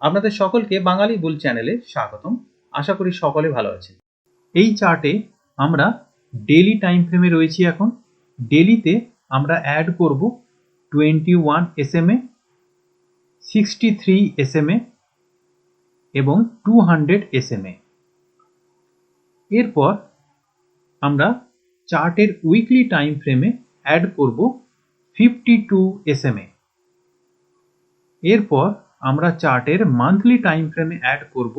আপনাদের সকলকে বাঙালি বুল চ্যানেলে স্বাগতম। আশা করি সকলে ভালো আছেন। এই চার্টে আমরা ডেইলি টাইম ফ্রেমে রয়েছি। এখন ডেইলিতে আমরা অ্যাড করব 21 SMA, 63 SMA এবং 200 SMA। এরপর আমরা চার্টের উইকলি টাইম ফ্রেমে অ্যাড করব 52 SMA। এরপর আমরা চার্টের মান্থলি টাইম ফ্রেমে অ্যাড করব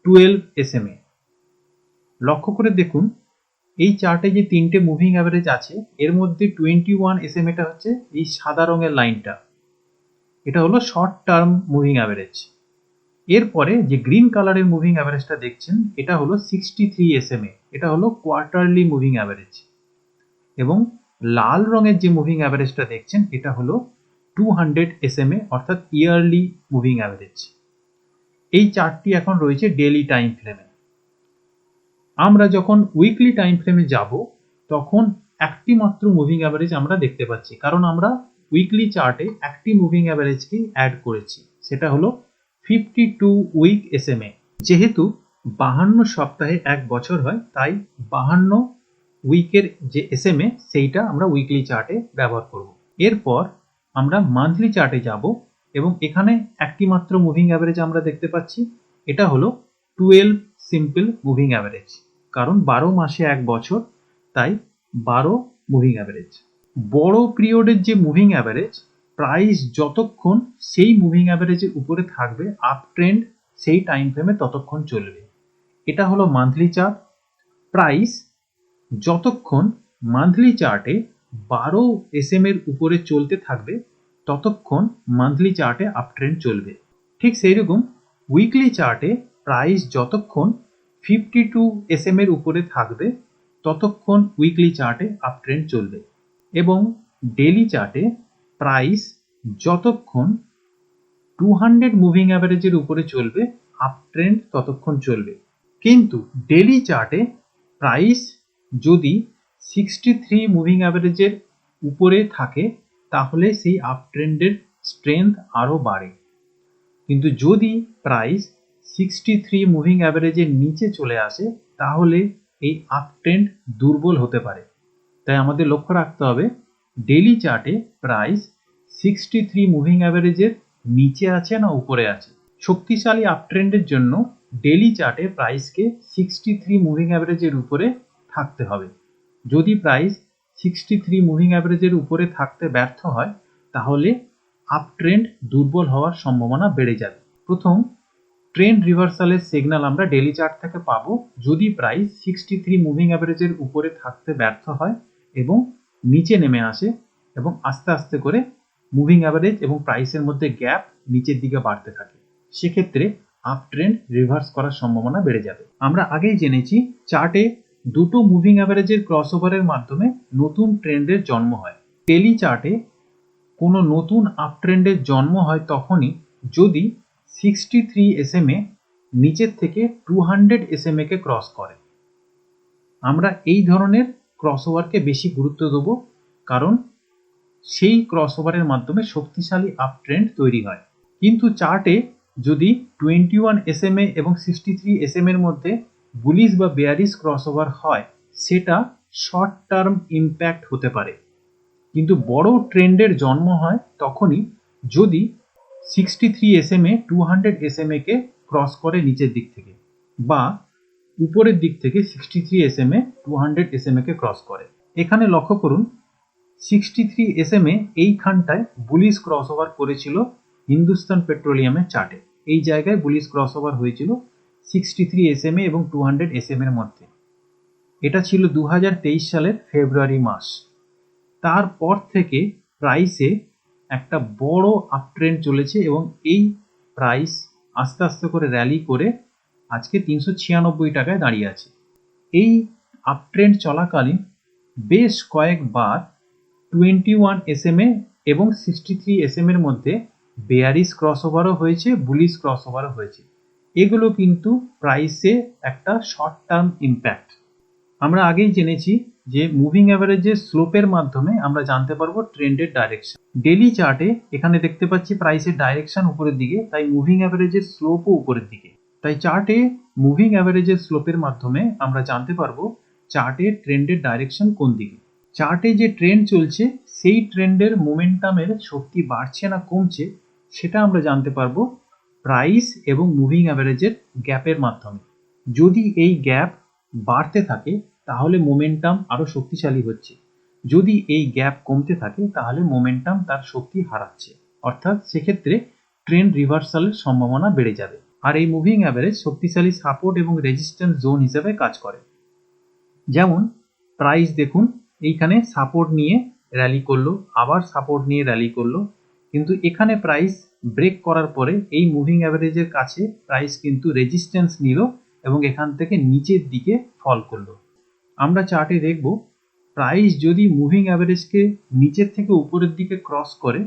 12 SMA। লক্ষ্য করে দেখুন, এই চার্টে যে তিনটে মুভিং অ্যাভারেজ আছে এর মধ্যে 21 SMA হচ্ছে এই সাদা রঙের লাইনটা, এটা হলো শর্ট টার্ম মুভিং অ্যাভারেজ। এরপরে যে গ্রিন কালারের মুভিং অ্যাভারেজটা দেখছেন এটা হলো 63 SMA, এটা হলো কোয়ার্টারলি মুভিং অ্যাভারেজ। এবং লাল রঙের যে মুভিং অ্যাভারেজটা দেখছেন এটা হলো 200 SMA অর্থাৎ ইয়ারলি মুভিং অ্যাভারেজ। এই চার্টটি এখন রয়েছে ডেইলি টাইম ফ্রেমে। আমরা যখন উইকলি টাইম ফ্রেমে যাব তখন একটি মাত্র মুভিং অ্যাভারেজ আমরা দেখতে পাচ্ছি, কারণ আমরা উইকলি চার্টে একটি মুভিং অ্যাভারেজকে অ্যাড করেছি, সেটা হলো 52 উইক SMA। যেহেতু 52 সপ্তাহে এক বছর হয় তাই 52 উইকের যে SMA সেইটা আমরা উইকলি চার্টে ব্যবহার করব। এরপর আমরা মান্থলি চার্টে যাব এবং এখানে একটি মাত্র মুভিং অ্যাভারেজ আমরা দেখতে পাচ্ছি, এটা হলো 12 সিম্পল মুভিং অ্যাভারেজ। কারণ 12 মাসে এক বছর তাই 12 মুভিং অ্যাভারেজ। বড় পিরিয়ডের যে মুভিং অ্যাভারেজ, প্রাইস যতক্ষণ সেই মুভিং অ্যাভারেজের উপরে থাকবে আপ ট্রেন্ড সেই টাইম ফ্রেমে ততক্ষণ চলবে। এটা হলো মান্থলি চার্ট। প্রাইস যতক্ষণ মান্থলি চার্টে 12 SMA এর উপরে চলতে থাকবে ততক্ষণ মান্থলি চার্টে আপ ট্রেন্ড চলবে। ঠিক সেই রকম উইকলি চার্টে প্রাইস যতক্ষণ 52 SMA এর উপরে থাকবে ততক্ষণ উইকলি চার্টে আপ ট্রেন্ড চলবে। এবং ডেইলি চার্টে প্রাইস যতক্ষণ 200 মুভিং অ্যাভারেজের উপরে চলবে আপ ট্রেন্ড ততক্ষণ চলবে। কিন্তু ডেইলি চার্টে প্রাইস যদি 63 মুভিং অ্যাভারেজের উপরে থাকে তাহলে সেই আপ ট্রেন্ডের স্ট্রেংথ আরও বাড়ে। কিন্তু যদি প্রাইস 63 মুভিং অ্যাভারেজের নিচে চলে আসে তাহলে এই আপ ট্রেন্ড দুর্বল হতে পারে। তাই আমাদের লক্ষ্য রাখতে হবে ডেইলি চার্টে প্রাইস 63 মুভিং অ্যাভারেজের নিচে আছে না উপরে আছে। শক্তিশালী আপ ট্রেন্ডের জন্য ডেইলি চার্টে প্রাইসকে 63 মুভিং অ্যাভারেজের উপরে থাকতে হবে। যদি প্রাইস 63 মুভিং অ্যাভারেজের উপরে থাকতে ব্যর্থ হয় তাহলে আপ ট্রেন্ড দুর্বল হওয়ার সম্ভাবনা বেড়ে যাবে। প্রথম ট্রেন্ড রিভার্সালের সিগন্যাল আমরা ডেইলি চার্ট থেকে পাবো যদি প্রাইস 63 মুভিং অ্যাভারেজের উপরে থাকতে ব্যর্থ হয় এবং নিচে নেমে আসে এবং আস্তে আস্তে করে মুভিং অ্যাভারেজ এবং প্রাইসের মধ্যে গ্যাপ নিচের দিকে বাড়তে থাকে, সেক্ষেত্রে আপ ট্রেন্ড রিভার্স করার সম্ভাবনা বেড়ে যাবে। আমরা আগেই জেনেছি চার্টে দুটো মুভিং অ্যাভারেজের ক্রসওভারের মাধ্যমে নতুন ট্রেন্ডের জন্ম হয়। ডেইলি চার্টে কোনো নতুন আপ ট্রেন্ডের জন্ম হয় তখনই যদি 63 SMA নিচের থেকে 200 SMA কে ক্রস করে। আমরা এই ধরনের ক্রসওভারকে বেশি গুরুত্ব দেব, কারণ সেই ক্রসওভারের মাধ্যমে শক্তিশালী আপ ট্রেন্ড তৈরি হয়। কিন্তু চার্টে যদি 21 SMA এবং 63 SMA এর মধ্যে বুলিশ বা বেয়ারিশ ক্রসওভার হয় সেটা শর্ট টার্ম ইম্প্যাক্ট হতে পারে। কিন্তু বড় ট্রেন্ডের জন্ম হয় তখনই যদি 63 SMA 200 SMA কে ক্রস করে নিচের দিক থেকে, বা উপরের দিক থেকে 63 SMA 200 SMA কে ক্রস করে। এখানে লক্ষ্য করুন 63 SMA এইখানটায় বুলিশ ক্রসওভার করেছিল হিন্দুস্তান পেট্রোলিয়ামের চার্টে। এই জায়গায় বুলিশ ক্রসওভার হয়েছিল 63 SMA এবং 200 SMA এর মধ্যে। এটা ছিল 2023 সালের ফেব্রুয়ারি মাস। তারপর থেকে প্রাইসে একটা বড় আপ ট্রেন্ড চলেছে এবং এই প্রাইস আস্তে আস্তে করে র্যালি করে আজকে 396 টাকায় দাঁড়িয়ে আছে। এই আপ ট্রেন্ড চলাকালীন বেশ কয়েকবার 21 SMA এবং 63 SMA এর মধ্যে বেয়ারিশ ক্রসওভারও হয়েছে, বুলিশ ক্রসওভারও হয়েছে। এগুলো কিন্তু প্রাইসে একটা শর্ট টার্ম ইম্প্যাক্ট। আমরা আগেই জেনেছি যে মুভিং অ্যাভারেজের স্লোপের মাধ্যমে আমরা জানতে পারবো ট্রেন্ডের ডাইরেকশন। ডেইলি চার্টে এখানে দেখতে পাচ্ছি প্রাইসের ডাইরেকশন উপরের দিকে, তাই মুভিং অ্যাভারেজের স্লোপও উপরের দিকে। তাই চার্টে মুভিং অ্যাভারেজের স্লোপের মাধ্যমে আমরা জানতে পারবো চার্টের ট্রেন্ডের ডাইরেকশন কোন দিকে। চার্টে যে ট্রেন্ড চলছে সেই ট্রেন্ডের মোমেন্টামের শক্তি বাড়ছে না কমছে সেটা আমরা জানতে পারবো প্রাইস এবং মুভিং অ্যাভারেজের গ্যাপের মাধ্যমে। যদি এই গ্যাপ বাড়তে থাকে তাহলে মোমেন্টাম আরো শক্তিশালী হচ্ছে, যদি এই গ্যাপ কমতে থাকে তাহলে মোমেন্টাম তার শক্তি হারাচ্ছে, অর্থাৎ সেক্ষেত্রে ট্রেন্ড রিভার্সালের সম্ভাবনা বেড়ে যাবে। আর এই মুভিং অ্যাভারেজ শক্তিশালী সাপোর্ট এবং রেজিস্ট্যান্স জোন হিসেবে কাজ করে। যেমন প্রাইস দেখুন এইখানে সাপোর্ট নিয়ে র্যালি করলো, আবার সাপোর্ট নিয়ে র্যালি করলো, কিন্তু এখানে প্রাইস ব্রেক করার পরে এই মুভিং অ্যাভারেজের কাছে প্রাইস কিন্তু রেজিস্ট্যান্স নিল এবং এখান থেকে নিচের দিকে ফল করলো। আমরা চার্টে দেখব প্রাইস যদি মুভিং অ্যাভারেজকে নিচের থেকে উপরের দিকে ক্রস করে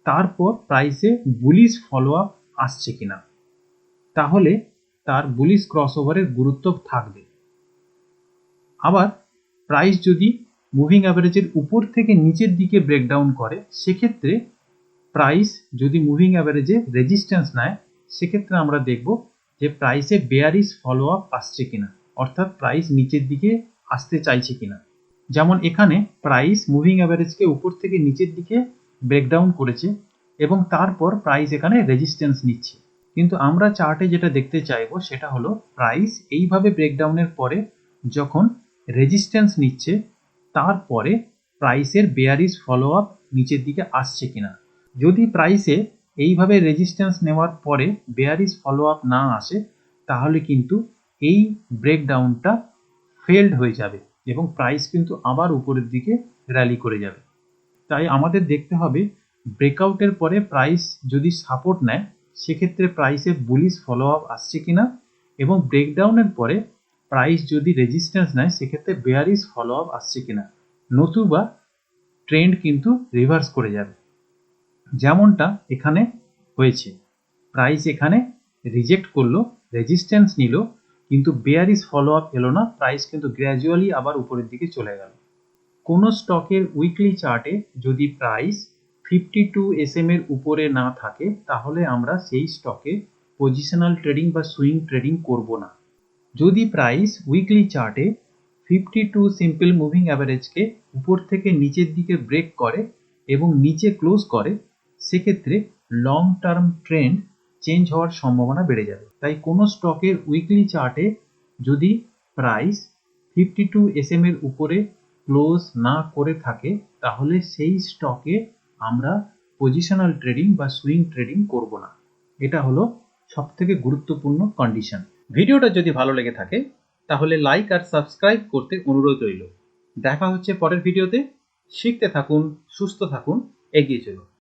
তারপর প্রাইসে বুলিশ ফলো আপ আসছে কিনা, তাহলে তার বুলিশ ক্রসওভারের গুরুত্ব থাকবে। আবার প্রাইস যদি মুভিং অ্যাভারেজের উপর থেকে নিচের দিকে ব্রেকডাউন করে সেক্ষেত্রে প্রাইস যদি মুভিং অ্যাভারেজে রেজিস্ট্যান্স নেয় সেক্ষেত্রে আমরা দেখব যে প্রাইসে বেয়ারিশ ফলো আপ আসছে কিনা, অর্থাৎ প্রাইস নিচের দিকে আসতে চাইছে কিনা। যেমন এখানে প্রাইস মুভিং অ্যাভারেজকে উপর থেকে নিচের দিকে ব্রেকডাউন করেছে এবং তারপর প্রাইস এখানে রেজিস্ট্যান্স নিচ্ছে, কিন্তু আমরা চার্টে যেটা দেখতে চাইবো সেটা হলো প্রাইস এইভাবে ব্রেকডাউনের পরে যখন রেজিস্ট্যান্স নিচ্ছে তারপরে প্রাইসের বেয়ারিশ ফলো আপ নিচের দিকে আসছে কিনা। যদি প্রাইসে এইভাবে রেজিস্ট্যান্স নেওয়ার পরে বেয়ারিশ ফলো আপ না আসে তাহলে কিন্তু এই ব্রেকডাউনটা ফেলড হয়ে যাবে এবং প্রাইস কিন্তু আবার উপরের দিকে র্যালি করে যাবে। তাই আমাদের দেখতে হবে ব্রেকআউটের পরে প্রাইস যদি সাপোর্ট নেয় সেক্ষেত্রে প্রাইসে বুলিশ ফলো আপ আসছে কিনা, এবং ব্রেকডাউনের পরে প্রাইস যদি রেজিস্ট্যান্স নেয় সেক্ষেত্রে বেয়ারিশ ফলো আপ আসছে কিনা, নতুবা ট্রেন্ড কিন্তু রিভার্স করে যাবে। যেমনটা এখানে হয়েছে, প্রাইস এখানে রিজেক্ট করলো, রেজিস্ট্যান্স নিল, কিন্তু বেয়ারিশ ফলো আপ এলো না, প্রাইস কিন্তু গ্র্যাজুয়ালি আবার উপরের দিকে চলে গেল। কোনো স্টকের উইকলি চার্টে যদি প্রাইস 52 SM এর উপরে না থাকে তাহলে আমরা সেই স্টকে পজিশনাল ট্রেডিং বা সুইং ট্রেডিং করব না। যদি প্রাইস উইকলি চার্টে 52 সিম্পল মুভিং অ্যাভারেজকে উপর থেকে নিচের দিকে ব্রেক করে এবং নিচে ক্লোজ করে সেক্ষেত্রে লং টার্ম ট্রেন্ড চেঞ্জ হওয়ার সম্ভাবনা বেড়ে যাবে। তাই কোনো স্টকের উইকলি চার্টে যদি প্রাইস 52 SM এর উপরে ক্লোজ না করে থাকে তাহলে সেই স্টকে আমরা পজিশনাল ট্রেডিং বা সুইং ট্রেডিং করব না। এটা হলো সবথেকে গুরুত্বপূর্ণ কন্ডিশন। ভিডিওটা যদি ভালো লেগে থাকে তাহলে লাইক আর সাবস্ক্রাইব করতে অনুরোধ রইল। দেখা হচ্ছে পরের ভিডিওতে। শিখতে থাকুন, সুস্থ থাকুন, এগিয়ে চলুন।